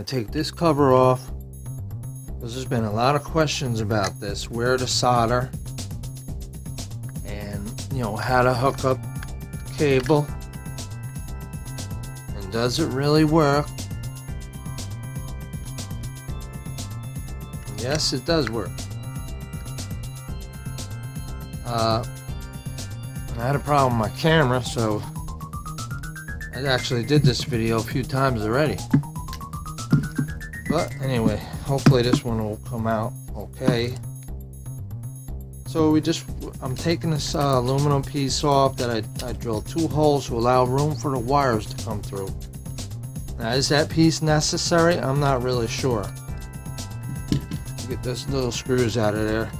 to take this cover off because there's been a lot of questions about this, where to solder and how to hook up the cable, and does it really work? Yes, it does work. I had a problem with my camera, so I actually did this video a few times already. But anyway, hopefully this one will come out okay. So I'm taking this aluminum piece off that I drilled 2 holes to allow room for the wires to come through. Now, is that piece necessary? I'm not really sure. Get those little screws out of there.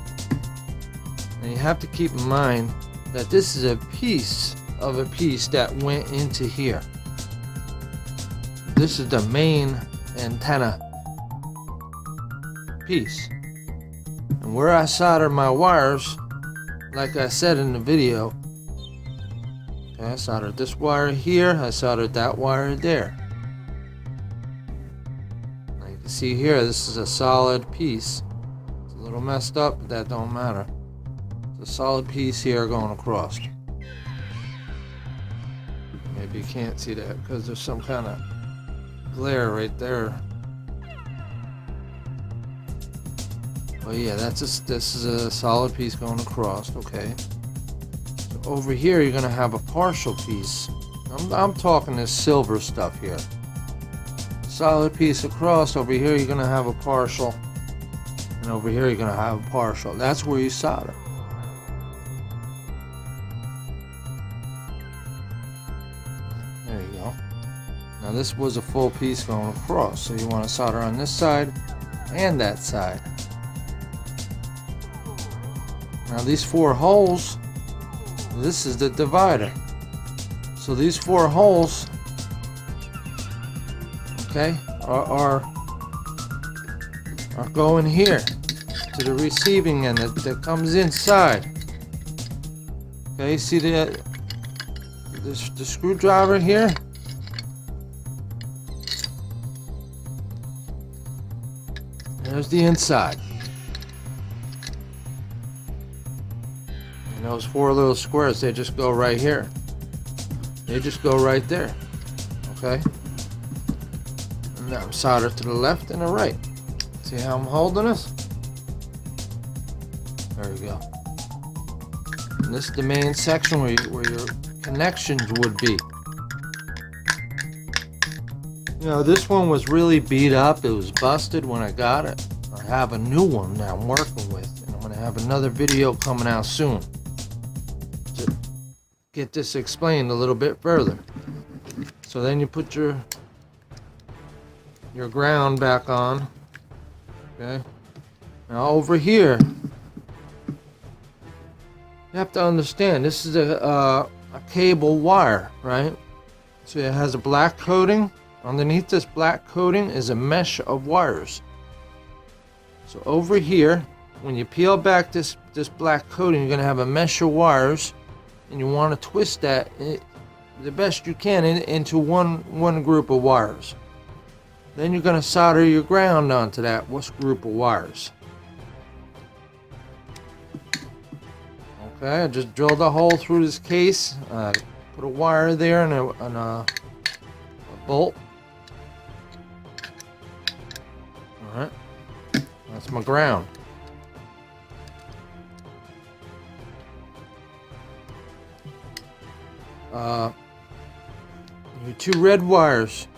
And you have to keep in mind that this is a piece of a piece that went into here. This is the main antenna piece. And where I soldered my wires, like I said in the video, okay, I soldered this wire here, I soldered that wire there. Now you can see here, this is a solid piece. It's a little messed up, but that don't matter. It's a solid piece here going across. Maybe you can't see that because there's some kind of glare right there. Oh yeah, this is a solid piece going across. Okay. So over here you're gonna have a partial piece. I'm talking this silver stuff here. Solid piece across. Over here you're gonna have a partial, and over here you're gonna have a partial. That's where you solder. There you go. Now this was a full piece going across, so you want to solder on this side and that side. Now these 4 holes, this is the divider. So these 4 holes, okay, are going here to the receiving end that comes inside. Okay, see the screwdriver here? There's the inside. And those 4 little squares, they just go right here. They just go right there. Okay? And now I'm soldered to the left and the right. See how I'm holding this? There we go. And this is the main section where your connections would be. This one was really beat up. It was busted when I got it. I have a new one that I'm working with, and I'm going to have another video coming out soon to get this explained a little bit further. So then you put your ground back on. Okay. Now over here, you have to understand this is a cable wire, right? So it has a black coating. Underneath this black coating is a mesh of wires. So over here, when you peel back this black coating, you're going to have a mesh of wires, and you want to twist that the best you can into one group of wires. Then you're going to solder your ground onto that group of wires. Okay, I just drilled a hole through this case. Put a wire there and a bolt. Alright, that's my ground. Your 2 red wires.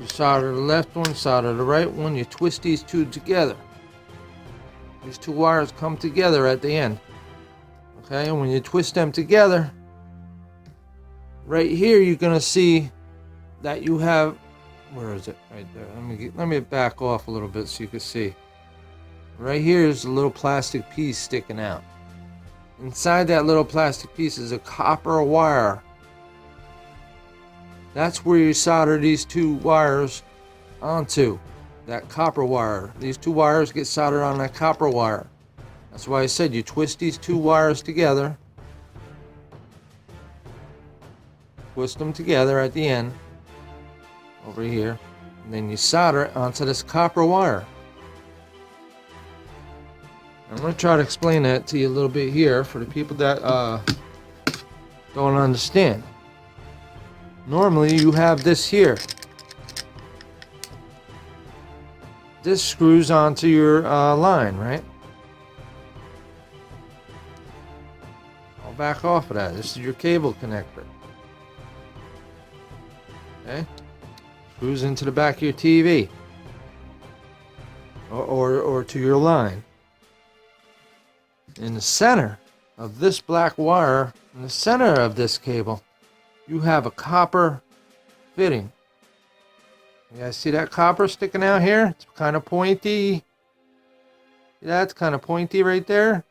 You solder the left one, solder the right one, you twist these 2 together. These 2 wires come together at the end. Okay, and when you twist them together, right here you're gonna see that you have, where is it? Right there. Let me back off a little bit so you can see. Right here is a little plastic piece sticking out. Inside that little plastic piece is a copper wire. That's where you solder these 2 wires onto. That copper wire. These 2 wires get soldered on that copper wire. That's why I said you twist these 2 wires together. Twist them together at the end. Over here. And then you solder it onto this copper wire. I'm going to try to explain that to you a little bit here for the people that don't understand. Normally you have this here. This screws onto your line, right? I'll back off of that. This is your cable connector. Okay? Screws into the back of your TV. Or to your line. In the center of this black wire, in the center of this cable, you have a copper fitting. You guys see that copper sticking out here? It's kind of pointy. See that? It's kind of pointy right there.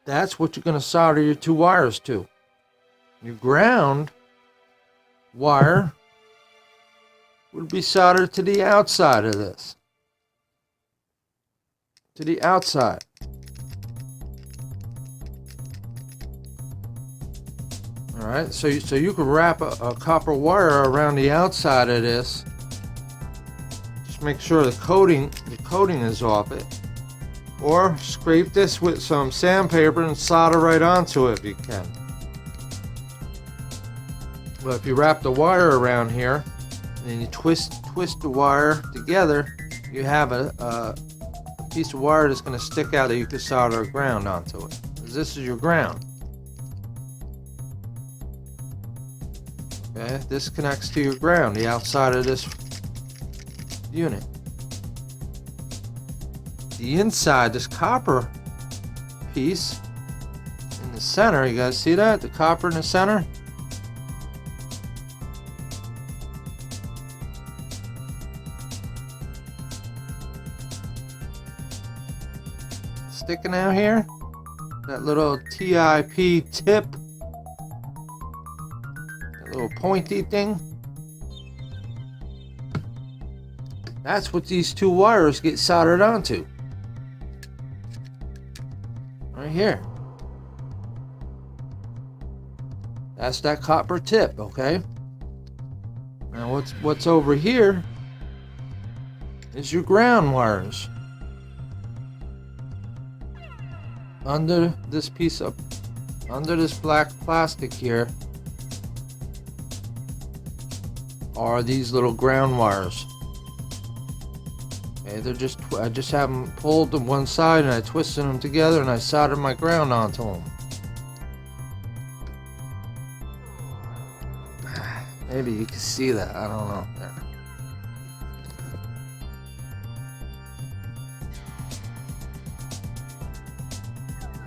That's what you're going to solder your two wires to. Your ground wire would be soldered to the outside of this. To the outside. Alright, so you could wrap a copper wire around the outside of this. Just make sure the coating is off it. Or scrape this with some sandpaper and solder right onto it if you can. But if you wrap the wire around here, and then you twist the wire together, you have a piece of wire that's going to stick out that you can solder a ground onto it. This is your ground. Okay, this connects to your ground, the outside of this unit. The inside, this copper piece in the center, you guys see that? The copper in the center? Sticking out here, that little TIP tip, that little pointy thing, that's what these two wires get soldered onto. Right here. That's that copper tip, okay? Now what's over here is your ground wires. Under this black plastic here are these little ground wires. Okay, I just have them pulled to one side and I twisted them together and I soldered my ground onto them. Maybe you can see that, I don't know. There.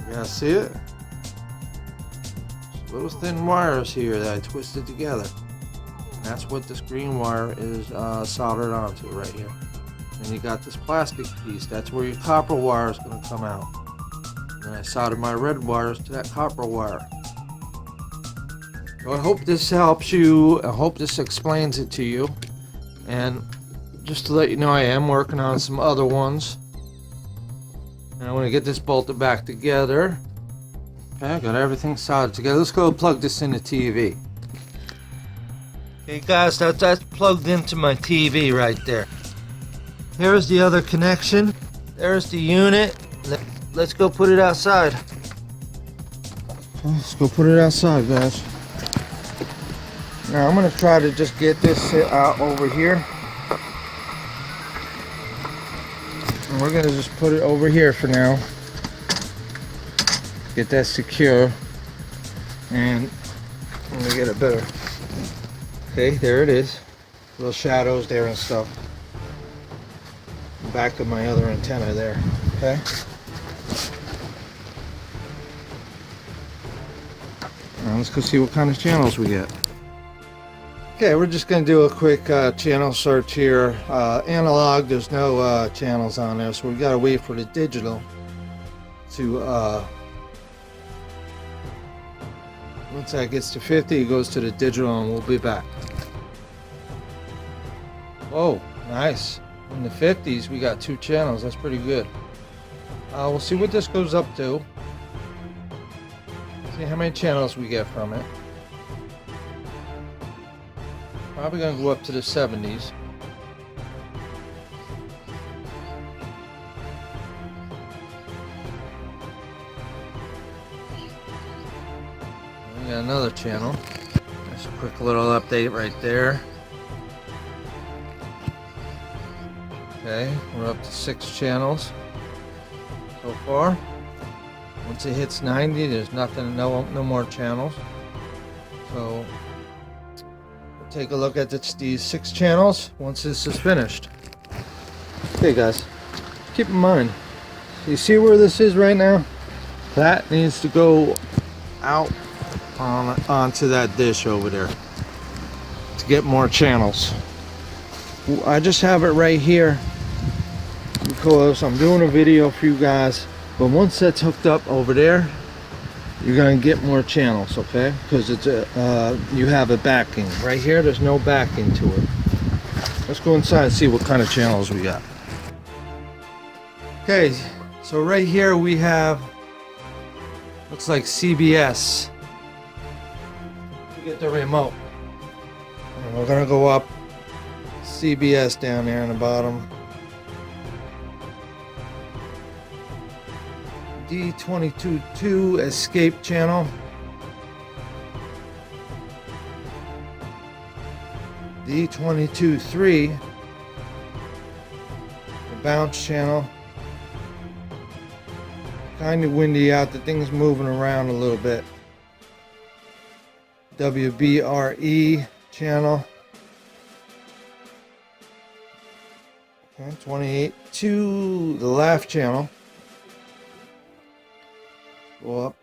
You guys see it? Just little thin wires here that I twisted together. And that's what this green wire is soldered onto right here. And you got this plastic piece. That's where your copper wire is going to come out. And I soldered my red wires to that copper wire. So I hope this helps you. I hope this explains it to you. And just to let you know, I am working on some other ones. And I want to get this bolted back together. Okay, I got everything soldered together. Let's go plug this in the TV. Okay guys, that's plugged into my TV right there. Here's the other connection. There's the unit. Let's go put it outside. Let's go put it outside, guys. Now I'm going to try to just get this out over here. And we're going to just put it over here for now. Get that secure. And I'm going to get it better. Okay, there it is. Little shadows there and stuff. Back of my other antenna there. Okay. Now let's go see what kind of channels we get. Okay, we're just going to do a quick channel search here. Analog, there's no channels on there, so we've got to wait for the digital to once that gets to 50, it goes to the digital and we'll be back. Whoa, nice. In the 50s, we got 2 channels. That's pretty good. We'll see what this goes up to. See how many channels we get from it. Probably gonna go up to the 70s. We got another channel. Just a quick little update right there. Okay, we're up to 6 channels so far. Once it hits 90, there's nothing, no more channels. So we'll take a look at these 6 channels once this is finished. Okay guys, keep in mind, you see where this is right now? That needs to go out onto that dish over there to get more channels. I just have it right here because I'm doing a video for you guys, but once that's hooked up over there, you're gonna get more channels, okay? Because it's you have a backing right here. There's no backing to it. Let's go inside and see what kind of channels we got. Okay, so right here we have, looks like CBS. Get the remote, and we're gonna go up CBS down there in the bottom. D22.2 escape channel. D22.3 the bounce channel. Kind of windy out, the thing's moving around a little bit. WBRE channel. Okay, 28.2 the laugh channel. Go up.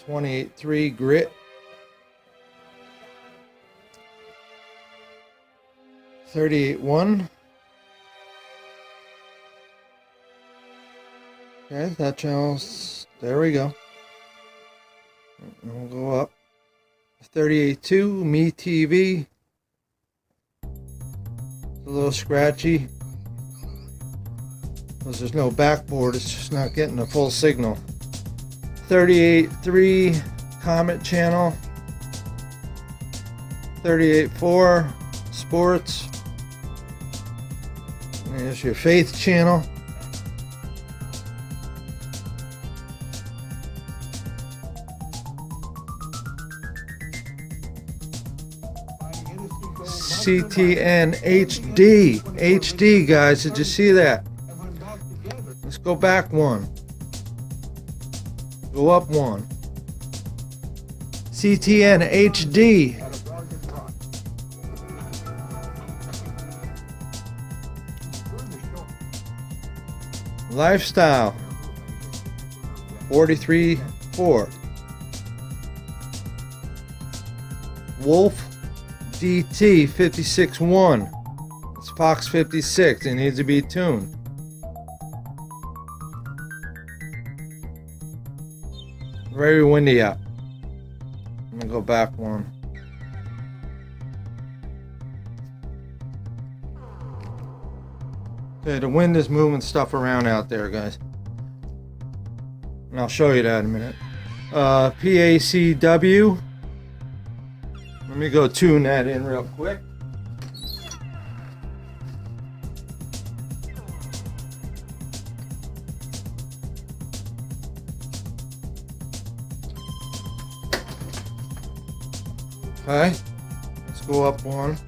28.3 grit. 38.1. Okay, that channel's, there we go. And we'll go up. 38.2 Me TV. It's a little scratchy because there's no backboard, it's just not getting the full signal. 38.3 Comet channel. 38.4 Sports. And there's your Faith channel. CTN HD. HD, guys, did you see that? Let's go back one. Go up one. CTN HD. Lifestyle. 43.4. Wolf DT 56.1. It's Fox 56. It needs to be tuned. Very windy out. I'm gonna go back one. Okay, the wind is moving stuff around out there, guys. And I'll show you that in a minute. PACW. Let me go tune that in real quick. Okay, let's go up one.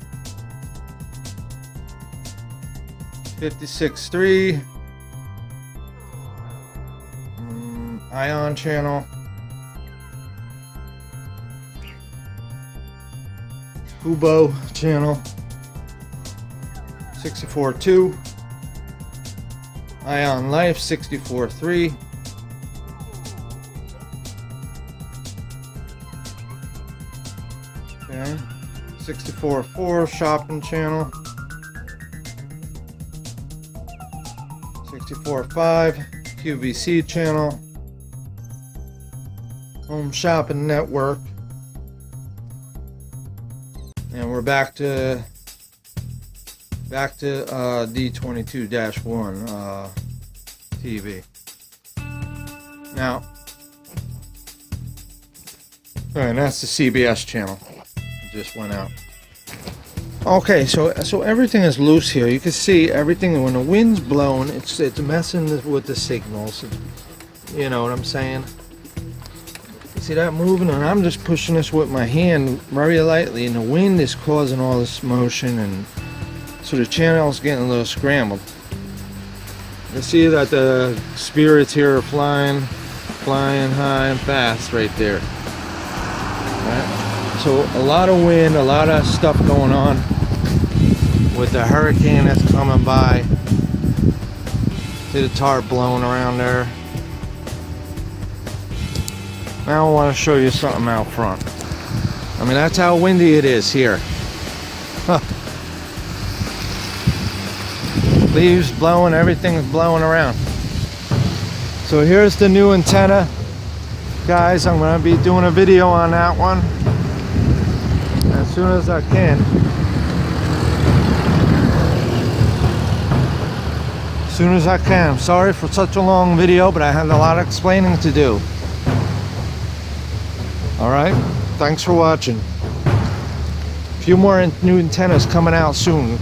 56.3. Ion channel. Kubo channel. 64.2. Ion Life 64.3. Okay. 64.4 shopping channel. 64.5 QVC channel. Home Shopping Network. And we're back to D22-1 TV. Now, and that's the CBS channel. It just went out. Okay, so everything is loose here. You can see everything when the wind's blowing, it's messing with the signals. You know what I'm saying? See that moving, and I'm just pushing this with my hand very lightly, and the wind is causing all this motion, and so the channel's getting a little scrambled. You see that the spirits here are flying high and fast right there. Right? So a lot of wind, a lot of stuff going on with the hurricane that's coming by. See the tarp blowing around there. Now I want to show you something out front. I mean, that's how windy it is here. Huh. Leaves blowing, everything is blowing around. So here's the new antenna. Guys, I'm going to be doing a video on that one as soon as I can. As soon as I can. I'm sorry for such a long video, but I had a lot of explaining to do. Alright, thanks for watching. A few more new antennas coming out soon.